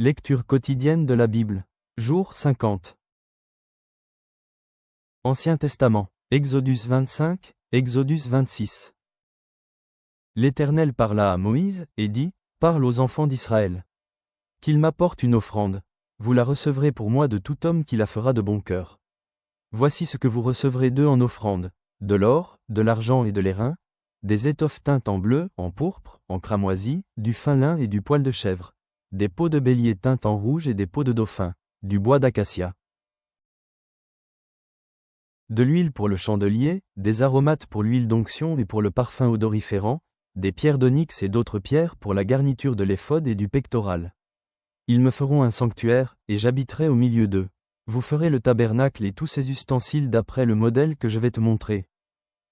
Lecture quotidienne de la Bible. Jour 50. Ancien Testament. Exodus 25, Exodus 26. L'Éternel parla à Moïse, et dit, « Parle aux enfants d'Israël. Qu'ils m'apportent une offrande. Vous la recevrez pour moi de tout homme qui la fera de bon cœur. Voici ce que vous recevrez d'eux en offrande, de l'or, de l'argent et de l'airain, des étoffes teintes en bleu, en pourpre, en cramoisi, du fin lin et du poil de chèvre, des peaux de bélier teintes en rouge et des peaux de dauphin, du bois d'acacia. De l'huile pour le chandelier, des aromates pour l'huile d'onction et pour le parfum odoriférant, des pierres d'onyx et d'autres pierres pour la garniture de l'éphod et du pectoral. Ils me feront un sanctuaire, et j'habiterai au milieu d'eux. Vous ferez le tabernacle et tous ses ustensiles d'après le modèle que je vais te montrer.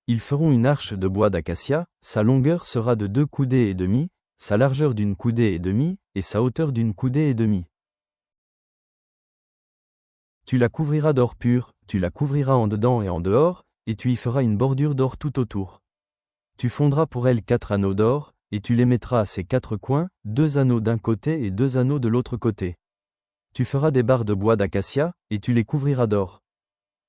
Ils feront une arche de bois d'acacia, sa longueur sera de 2 coudées et demie, sa largeur d'une coudée et demie, et sa hauteur d'une coudée et demie. Tu la couvriras d'or pur, tu la couvriras en dedans et en dehors, et tu y feras une bordure d'or tout autour. Tu fondras pour elle 4 anneaux d'or, et tu les mettras à ses 4 coins, 2 anneaux d'un côté et 2 anneaux de l'autre côté. Tu feras des barres de bois d'acacia, et tu les couvriras d'or.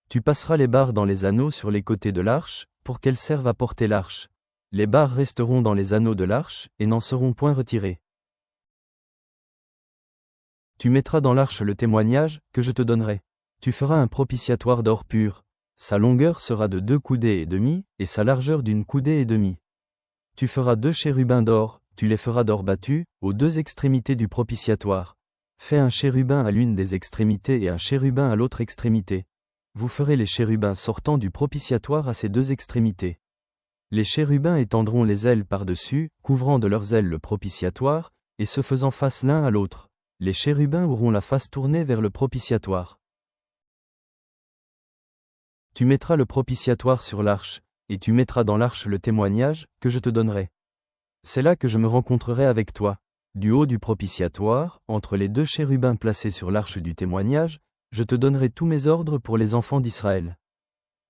Tu passeras les barres dans les anneaux sur les côtés de l'arche, pour qu'elles servent à porter l'arche. Les barres resteront dans les anneaux de l'arche, et n'en seront point retirées. Tu mettras dans l'arche le témoignage, que je te donnerai. Tu feras un propitiatoire d'or pur. Sa longueur sera de 2 coudées et demie, et sa largeur d'une coudée et demie. Tu feras 2 chérubins d'or, tu les feras d'or battu, aux 2 extrémités du propitiatoire. Fais un chérubin à l'une des extrémités et un chérubin à l'autre extrémité. Vous ferez les chérubins sortant du propitiatoire à ces 2 extrémités. Les chérubins étendront les ailes par-dessus, couvrant de leurs ailes le propitiatoire, et se faisant face l'un à l'autre. Les chérubins auront la face tournée vers le propitiatoire. Tu mettras le propitiatoire sur l'arche, et tu mettras dans l'arche le témoignage, que je te donnerai. C'est là que je me rencontrerai avec toi. Du haut du propitiatoire, entre les 2 chérubins placés sur l'arche du témoignage, je te donnerai tous mes ordres pour les enfants d'Israël.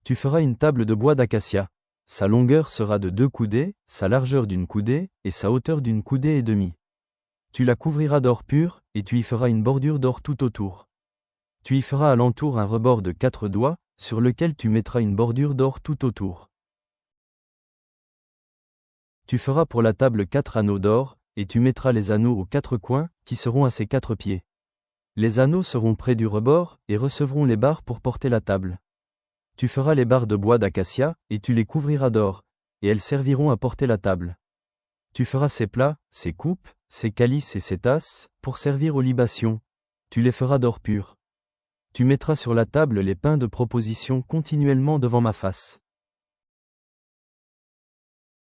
Tu feras une table de bois d'acacia. Sa longueur sera de 2 coudées, sa largeur d'une coudée, et sa hauteur d'une coudée et demie. Tu la couvriras d'or pur, et tu y feras une bordure d'or tout autour. Tu y feras à l'entour un rebord de 4 doigts, sur lequel tu mettras une bordure d'or tout autour. Tu feras pour la table 4 anneaux d'or, et tu mettras les anneaux aux 4 coins, qui seront à ses 4 pieds. Les anneaux seront près du rebord, et recevront les barres pour porter la table. Tu feras les barres de bois d'acacia, et tu les couvriras d'or, et elles serviront à porter la table. Tu feras ses plats, ses coupes, ses calices et ses tasses, pour servir aux libations. Tu les feras d'or pur. Tu mettras sur la table les pains de proposition continuellement devant ma face.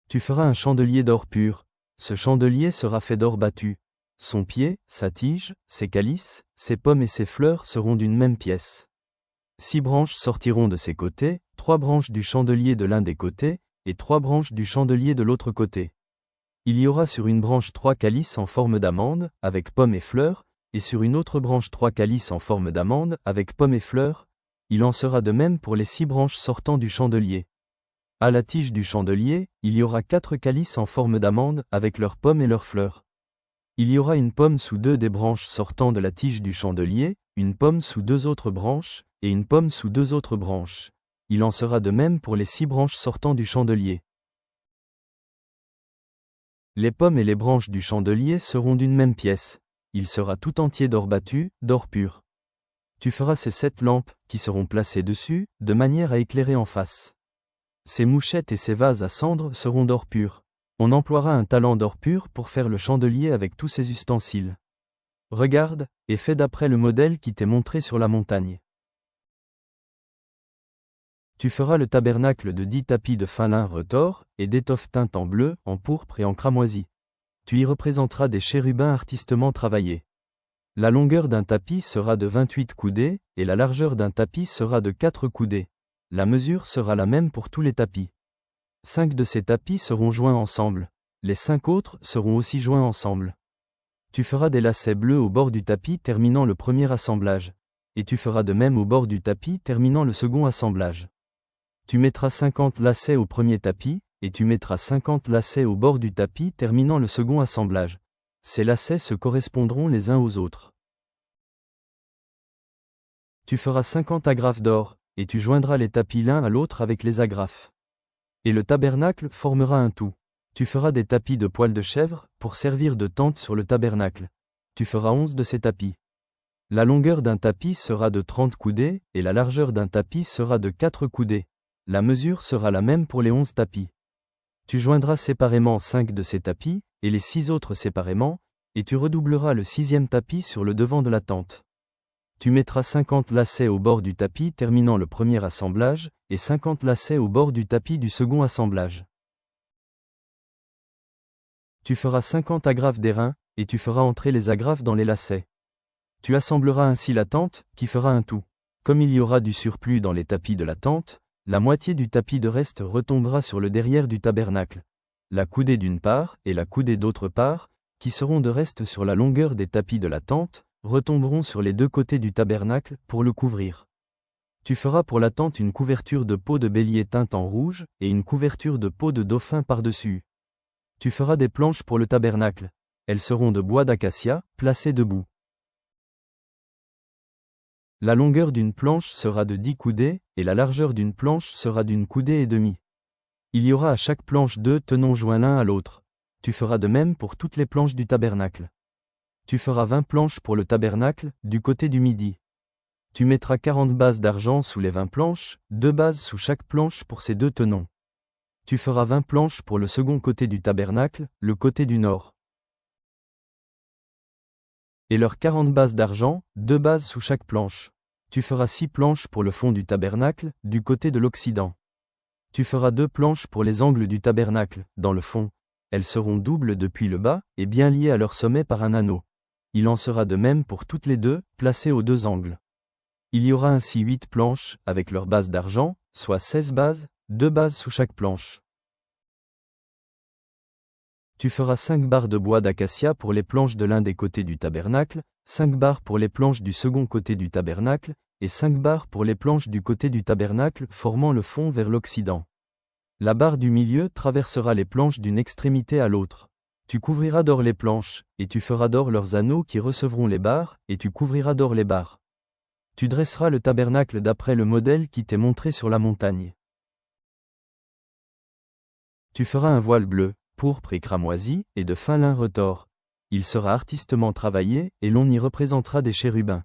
Tu feras un chandelier d'or pur. Ce chandelier sera fait d'or battu. Son pied, sa tige, ses calices, ses pommes et ses fleurs seront d'une même pièce. 6 branches sortiront de ses côtés, 3 branches du chandelier de l'un des côtés, et 3 branches du chandelier de l'autre côté. Il y aura sur une branche 3 calices en forme d'amande, avec pommes et fleurs, et sur une autre branche 3 calices en forme d'amande, avec pommes et fleurs. Il en sera de même pour les 6 branches sortant du chandelier. À la tige du chandelier, il y aura 4 calices en forme d'amande, avec leurs pommes et leurs fleurs. Il y aura une pomme sous 2 des branches sortant de la tige du chandelier, une pomme sous 2 autres branches, et une pomme sous 2 autres branches. Il en sera de même pour les 6 branches sortant du chandelier. Les pommes et les branches du chandelier seront d'une même pièce. Il sera tout entier d'or battu, d'or pur. Tu feras ces 7 lampes, qui seront placées dessus, de manière à éclairer en face. Ces mouchettes et ces vases à cendre seront d'or pur. On emploiera un talent d'or pur pour faire le chandelier avec tous ses ustensiles. Regarde, et fais d'après le modèle qui t'est montré sur la montagne. Tu feras le tabernacle de 10 tapis de fin lin retors, et d'étoffes teintes en bleu, en pourpre et en cramoisi. Tu y représenteras des chérubins artistement travaillés. La longueur d'un tapis sera de 28 coudées, et la largeur d'un tapis sera de 4 coudées. La mesure sera la même pour tous les tapis. 5 de ces tapis seront joints ensemble. Les 5 autres seront aussi joints ensemble. Tu feras des lacets bleus au bord du tapis terminant le premier assemblage. Et tu feras de même au bord du tapis terminant le second assemblage. Tu mettras 50 lacets au premier tapis, et tu mettras 50 lacets au bord du tapis terminant le second assemblage. Ces lacets se correspondront les uns aux autres. Tu feras 50 agrafes d'or, et tu joindras les tapis l'un à l'autre avec les agrafes. Et le tabernacle formera un tout. Tu feras des tapis de poils de chèvre, pour servir de tente sur le tabernacle. Tu feras 11 de ces tapis. La longueur d'un tapis sera de 30 coudées, et la largeur d'un tapis sera de 4 coudées. La mesure sera la même pour les 11 tapis. Tu joindras séparément 5 de ces tapis, et les 6 autres séparément, et tu redoubleras le 6e tapis sur le devant de la tente. Tu mettras 50 lacets au bord du tapis terminant le premier assemblage, et 50 lacets au bord du tapis du second assemblage. Tu feras 50 agrafes d'airain, et tu feras entrer les agrafes dans les lacets. Tu assembleras ainsi la tente, qui fera un tout. Comme il y aura du surplus dans les tapis de la tente, la moitié du tapis de reste retombera sur le derrière du tabernacle. La coudée d'une part, et la coudée d'autre part, qui seront de reste sur la longueur des tapis de la tente, retomberont sur les deux côtés du tabernacle, pour le couvrir. Tu feras pour la tente une couverture de peau de bélier teinte en rouge, et une couverture de peau de dauphin par-dessus. Tu feras des planches pour le tabernacle. Elles seront de bois d'acacia, placées debout. La longueur d'une planche sera de 10 coudées, et la largeur d'une planche sera d'une coudée et demie. Il y aura à chaque planche 2 tenons joints l'un à l'autre. Tu feras de même pour toutes les planches du tabernacle. Tu feras 20 planches pour le tabernacle, du côté du midi. Tu mettras 40 bases d'argent sous les 20 planches, 2 bases sous chaque planche pour ces 2 tenons. Tu feras 20 planches pour le second côté du tabernacle, le côté du nord. Et leurs 40 bases d'argent, 2 bases sous chaque planche. Tu feras 6 planches pour le fond du tabernacle, du côté de l'occident. Tu feras 2 planches pour les angles du tabernacle, dans le fond. Elles seront doubles depuis le bas, et bien liées à leur sommet par un anneau. Il en sera de même pour toutes les deux, placées aux 2 angles. Il y aura ainsi 8 planches, avec leurs bases d'argent, soit 16 bases, 2 bases sous chaque planche. Tu feras 5 barres de bois d'acacia pour les planches de l'un des côtés du tabernacle, 5 barres pour les planches du second côté du tabernacle, et 5 barres pour les planches du côté du tabernacle formant le fond vers l'occident. La barre du milieu traversera les planches d'une extrémité à l'autre. Tu couvriras d'or les planches, et tu feras d'or leurs anneaux qui recevront les barres, et tu couvriras d'or les barres. Tu dresseras le tabernacle d'après le modèle qui t'est montré sur la montagne. Tu feras un voile bleu, pourpre et cramoisi, et de fin lin retors. Il sera artistement travaillé, et l'on y représentera des chérubins.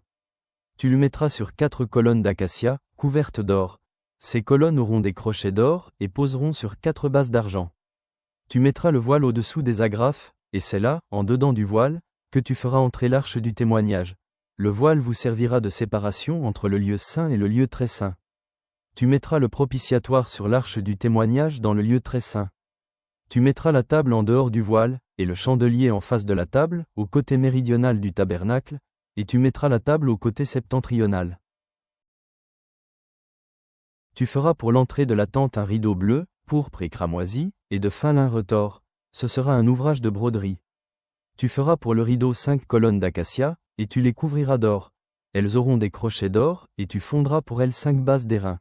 Tu le mettras sur 4 colonnes d'acacia, couvertes d'or. Ces colonnes auront des crochets d'or, et poseront sur 4 bases d'argent. Tu mettras le voile au-dessous des agrafes, et c'est là, en dedans du voile, que tu feras entrer l'arche du témoignage. Le voile vous servira de séparation entre le lieu saint et le lieu très saint. Tu mettras le propitiatoire sur l'arche du témoignage dans le lieu très saint. Tu mettras la table en dehors du voile, et le chandelier en face de la table, au côté méridional du tabernacle, et tu mettras la table au côté septentrional. Tu feras pour l'entrée de la tente un rideau bleu, pourpre et cramoisi, et de fin lin retors. Ce sera un ouvrage de broderie. Tu feras pour le rideau 5 colonnes d'acacia, et tu les couvriras d'or. Elles auront des crochets d'or, et tu fondras pour elles 5 bases d'airain.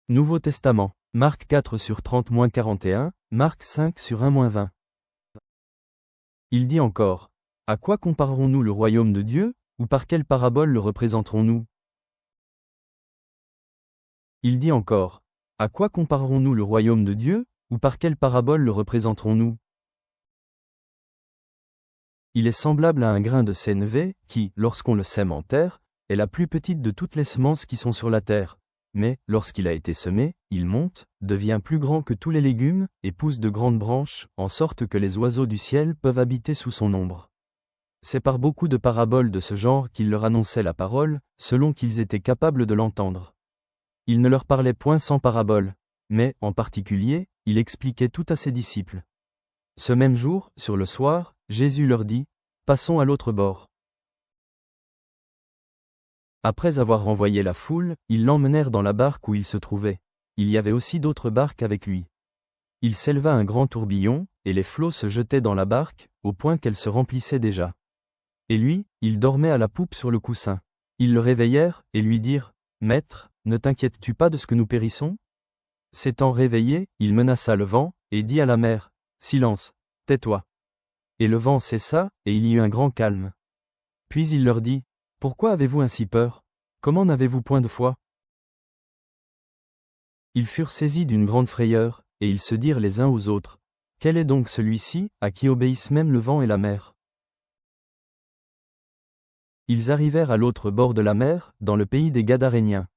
Nouveau Testament, Marc 4 sur 30-41, Marc 5 sur 1-20. Il dit encore, « À quoi comparerons-nous le royaume de Dieu, ou par quelle parabole le représenterons-nous » Il dit encore, « À quoi comparerons-nous le royaume de Dieu, ou par quelle parabole le représenterons-nous » Il est semblable à un grain de sénévé, qui, lorsqu'on le sème en terre, est la plus petite de toutes les semences qui sont sur la terre. Mais, lorsqu'il a été semé, il monte, devient plus grand que tous les légumes, et pousse de grandes branches, en sorte que les oiseaux du ciel peuvent habiter sous son ombre. C'est par beaucoup de paraboles de ce genre qu'il leur annonçait la parole, selon qu'ils étaient capables de l'entendre. Il ne leur parlait point sans parabole, mais, en particulier, il expliquait tout à ses disciples. Ce même jour, sur le soir, Jésus leur dit, « Passons à l'autre bord. » Après avoir renvoyé la foule, ils l'emmenèrent dans la barque où il se trouvait. Il y avait aussi d'autres barques avec lui. Il s'éleva un grand tourbillon, et les flots se jetaient dans la barque, au point qu'elle se remplissait déjà. Et lui, il dormait à la poupe sur le coussin. Ils le réveillèrent, et lui dirent, « Maître, ne t'inquiètes-tu pas de ce que nous périssons » S'étant réveillé, il menaça le vent, et dit à la mer, « Silence, tais-toi. » Et le vent cessa, et il y eut un grand calme. Puis il leur dit, « Pourquoi avez-vous ainsi peur? Comment n'avez-vous point de foi ?» Ils furent saisis d'une grande frayeur, et ils se dirent les uns aux autres, « Quel est donc celui-ci, à qui obéissent même le vent et la mer ?» Ils arrivèrent à l'autre bord de la mer, dans le pays des Gadaréniens.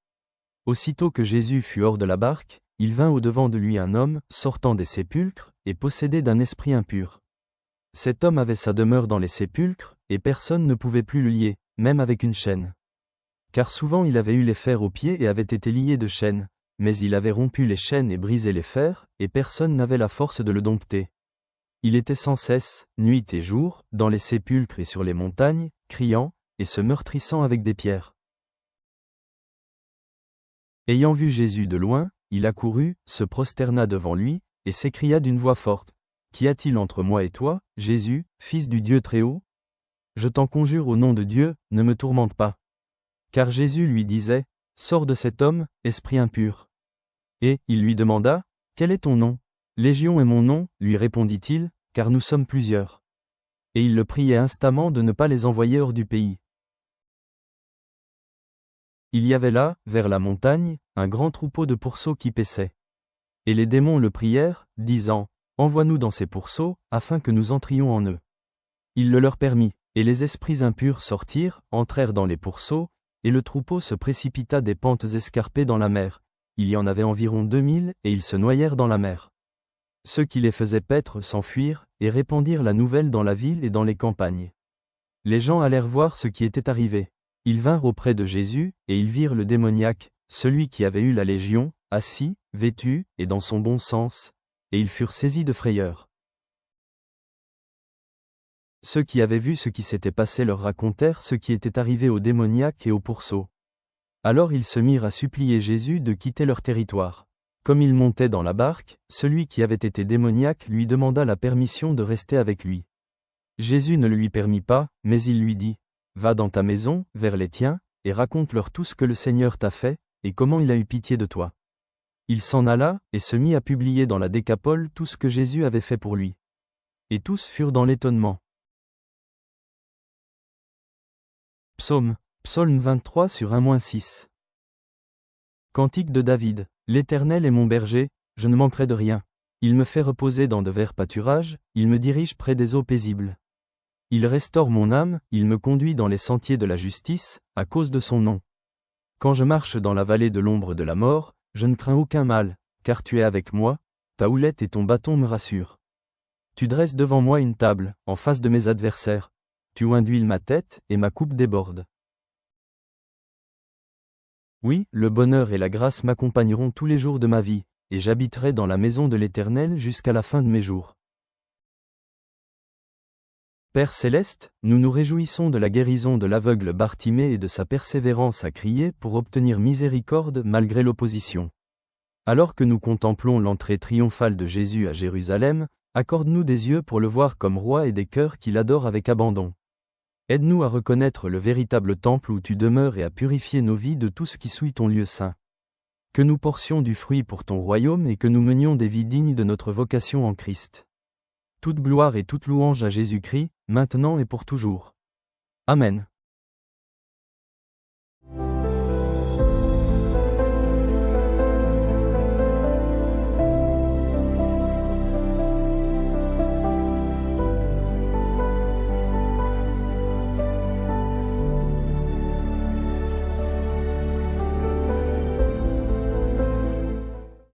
Aussitôt que Jésus fut hors de la barque, il vint au-devant de lui un homme, sortant des sépulcres, et possédé d'un esprit impur. Cet homme avait sa demeure dans les sépulcres, et personne ne pouvait plus le lier, même avec une chaîne. Car souvent il avait eu les fers aux pieds et avait été lié de chaînes, mais il avait rompu les chaînes et brisé les fers, et personne n'avait la force de le dompter. Il était sans cesse, nuit et jour, dans les sépulcres et sur les montagnes, criant, et se meurtrissant avec des pierres. Ayant vu Jésus de loin, il accourut, se prosterna devant lui, et s'écria d'une voix forte, « Qu'y a-t-il entre moi et toi, Jésus, Fils du Dieu Très-Haut? Je t'en conjure au nom de Dieu, ne me tourmente pas. » Car Jésus lui disait, « Sors de cet homme, esprit impur. » Et, il lui demanda, « Quel est ton nom? » « Légion est mon nom, lui répondit-il, car nous sommes plusieurs. Et il le priait instamment de ne pas les envoyer hors du pays. Il y avait là, vers la montagne, un grand troupeau de pourceaux qui paissaient. Et les démons le prièrent, disant, « Envoie-nous dans ces pourceaux, afin que nous entrions en eux. » Il le leur permit, et les esprits impurs sortirent, entrèrent dans les pourceaux, et le troupeau se précipita des pentes escarpées dans la mer. Il y en avait environ 2000, et ils se noyèrent dans la mer. Ceux qui les faisaient paître s'enfuirent, et répandirent la nouvelle dans la ville et dans les campagnes. Les gens allèrent voir ce qui était arrivé. Ils vinrent auprès de Jésus, et ils virent le démoniaque, celui qui avait eu la légion, assis, vêtu, et dans son bon sens, et ils furent saisis de frayeur. Ceux qui avaient vu ce qui s'était passé leur racontèrent ce qui était arrivé au démoniaque et au pourceau. Alors ils se mirent à supplier Jésus de quitter leur territoire. Comme il montait dans la barque, celui qui avait été démoniaque lui demanda la permission de rester avec lui. Jésus ne le lui permit pas, mais il lui dit, « Va dans ta maison, vers les tiens, et raconte-leur tout ce que le Seigneur t'a fait, et comment il a eu pitié de toi. » Il s'en alla, et se mit à publier dans la Décapole tout ce que Jésus avait fait pour lui. Et tous furent dans l'étonnement. Psaume 23 sur 1-6. Cantique de David. L'Éternel est mon berger, je ne manquerai de rien. Il me fait reposer dans de verts pâturages, il me dirige près des eaux paisibles. Il restaure mon âme, il me conduit dans les sentiers de la justice, à cause de son nom. Quand je marche dans la vallée de l'ombre de la mort, je ne crains aucun mal, car tu es avec moi, ta houlette et ton bâton me rassurent. Tu dresses devant moi une table, en face de mes adversaires. Tu oins d'huile ma tête, et ma coupe déborde. Oui, le bonheur et la grâce m'accompagneront tous les jours de ma vie, et j'habiterai dans la maison de l'Éternel jusqu'à la fin de mes jours. Père céleste, nous nous réjouissons de la guérison de l'aveugle Bartimée et de sa persévérance à crier pour obtenir miséricorde malgré l'opposition. Alors que nous contemplons l'entrée triomphale de Jésus à Jérusalem, accorde-nous des yeux pour le voir comme roi et des cœurs qui l'adorent avec abandon. Aide-nous à reconnaître le véritable temple où tu demeures et à purifier nos vies de tout ce qui souille ton lieu saint. Que nous portions du fruit pour ton royaume et que nous menions des vies dignes de notre vocation en Christ. Toute gloire et toute louange à Jésus-Christ, maintenant et pour toujours. Amen.